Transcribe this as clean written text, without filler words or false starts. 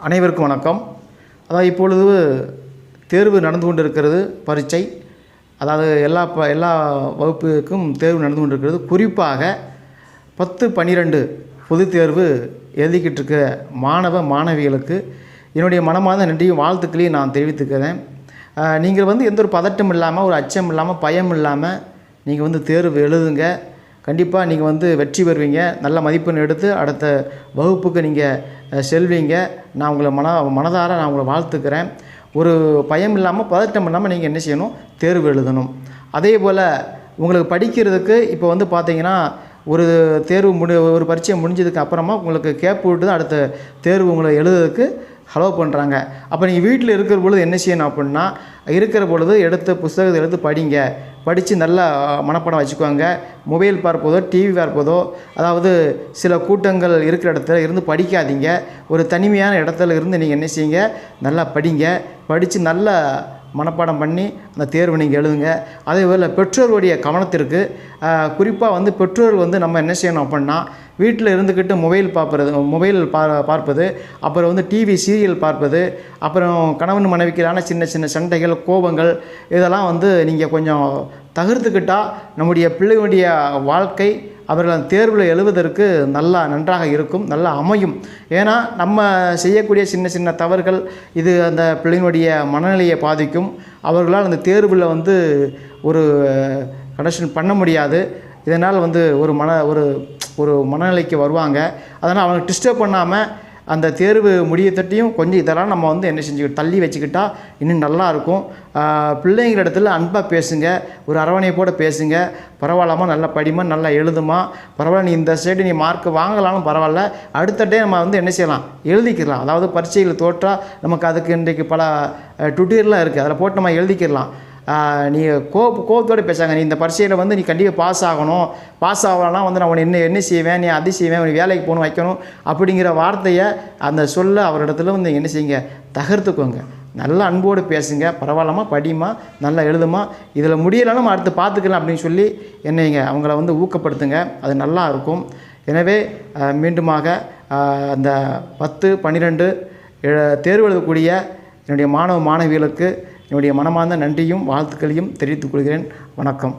அனைவருக்கும் வணக்கம். அதாவது இப்பொழுது தேர்வு நடந்து கொண்டிருக்கிறது. பரீட்சை, அதாவது எல்லா வகுப்புக்கும் தேர்வு நடந்து கொண்டிருக்கிறது. குறிப்பாக 10, 12 பொதுத் தேர்வு எழுதிக்கிட்டு இருக்க மாணவிகளுக்கு என்னுடைய மனமார்ந்த நன்றியும் வாழ்த்துக்களையும் நான் தெரிவித்துக்கிறேன். நீங்கள் எந்த ஒரு பதட்டம் இல்லாமல், ஒரு அச்சம் இல்லாமல், பயம் இல்லாமல் நீங்கள் தேர்வு எழுதுங்க. கண்டிப்பாக நீங்கள் வெற்றி பெறுவீங்க. நல்ல மதிப்பெண் எடுத்து அடுத்த வகுப்புக்கு நீங்கள் செல்வீங்க. நான் உங்களை மனதார நான் உங்களை வாழ்த்துக்கிறேன். ஒரு பயம் இல்லாமல், பதட்டம் இல்லாமல் நீங்கள் என்ன செய்யணும்? தேர்வு எழுதணும். அதே போல் உங்களுக்கு படிக்கிறதுக்கு இப்போ பார்த்தீங்கன்னா, ஒரு தேர்வு ஒரு பரீட்சை முடிஞ்சதுக்கு அப்புறமா உங்களுக்கு கேப் விட்டு தான் அடுத்த தேர்வு உங்களை எழுதுறதுக்கு ஹலோ பண்ணுறாங்க. அப்போ நீங்கள் வீட்டில் இருக்கிற பொழுது என்ன செய்யணும் அப்படின்னா, இருக்கிற பொழுது எடுத்து புத்தகத்தை எடுத்து படிங்க. படித்து நல்லா மனப்பாடம் வச்சுக்குவாங்க. மொபைல் பார்ப்பதோ, டிவி பார்ப்பதோ, அதாவது சில கூட்டங்கள் இருக்கிற இடத்துல இருந்து படிக்காதீங்க. ஒரு தனிமையான இடத்துல இருந்து நீங்கள் என்ன செய்யுங்க? நல்லா படிங்க. படித்து நல்லா மனப்பாடம் பண்ணி அந்த தேர்வு நீங்கள் எழுதுங்க. அதே போல் பெற்றோருடைய கவனத்திற்கு குறிப்பாக பெற்றோர் நம்ம என்ன செய்யணும் அப்படின்னா, வீட்டில் இருந்துக்கிட்டு மொபைல் பார்ப்பது, அப்புறம் டிவி சீரியல் பார்ப்பது, அப்புறம் கணவன் மனைவிக்கான சின்ன சின்ன சண்டைகள், கோபங்கள், இதெல்லாம் நீங்கள் கொஞ்சம் தவிர்த்துக்கிட்டால் நம்முடைய பிள்ளைகளுடைய வாழ்க்கை அவர்கள் தேர்வில் எழுவதற்கு நன்றாக இருக்கும், நல்லா அமையும். ஏன்னா நம்ம செய்யக்கூடிய சின்ன சின்ன தவறுகள் இது அந்த பிள்ளைகளுடைய மனநிலையை பாதிக்கும். அவர்களால் அந்த தேர்வில் ஒரு கனெக்ஷன் பண்ண முடியாது. இதனால் ஒரு மனநிலைக்கு வருவாங்க. அதனால் அவங்க டிஸ்டர்ப் பண்ணாமல் அந்த தேர்வு முடியத்தட்டியும் கொஞ்சம் இதெல்லாம் நம்ம என்ன செஞ்சுக்கிட்டு தள்ளி வச்சுக்கிட்டால் இன்னும் நல்லாயிருக்கும். பிள்ளைங்கிற இடத்துல அன்பாக பேசுங்க, ஒரு அரவணைப்போடு பேசுங்க. பரவாயில்லாமல் நல்லா படிமா, நல்லா எழுதுமா, பரவாயில்ல, நீ இந்த சைடு நீ மார்க் வாங்கலாலும் பரவாயில்ல, அடுத்த டே நம்ம என்ன செய்யலாம்? எழுதிக்கலாம். அதாவது பரீட்சையில் தோற்றால் நமக்கு அதுக்கு இன்றைக்கு பல டுட்டோரியல்லாம் இருக்குது, அதில் போட்டு நம்ம எழுதிக்கலாம். நீ கோபத்தோடு பேசாங்க. நீ இந்த பரீட்சையில் நீ கண்டிப்பாக பாஸ் ஆகணும், பாஸ் ஆகலாம் நான் உன்னை என்ன செய்வேன், நீ அது செய்வேன், உனக்கு வேலைக்கு போகணும், வைக்கணும் அப்படிங்கிற வார்த்தையை அந்த சொல்ல அவரிடத்துல என்ன செய்யுங்க? தகர்த்துக்கோங்க. நல்லா அன்போடு பேசுங்க. பரவாயில்லாமா, படிமா, நல்லா எழுதுமா, இதில் முடியலைன்னா அடுத்து பார்த்துக்கலாம் அப்படின்னு சொல்லி என்னைங்க அவங்கள ஊக்கப்படுத்துங்க. அது நல்லா இருக்கும். எனவே மீண்டுமாக அந்த 10, 12 தேர்வு எழுதக்கூடிய என்னுடைய மாணவிகளுக்கு என்னுடைய மனமார்ந்த நன்றியும் வாழ்த்துக்களையும் தெரிவித்துக் கொள்கிறேன். வணக்கம்.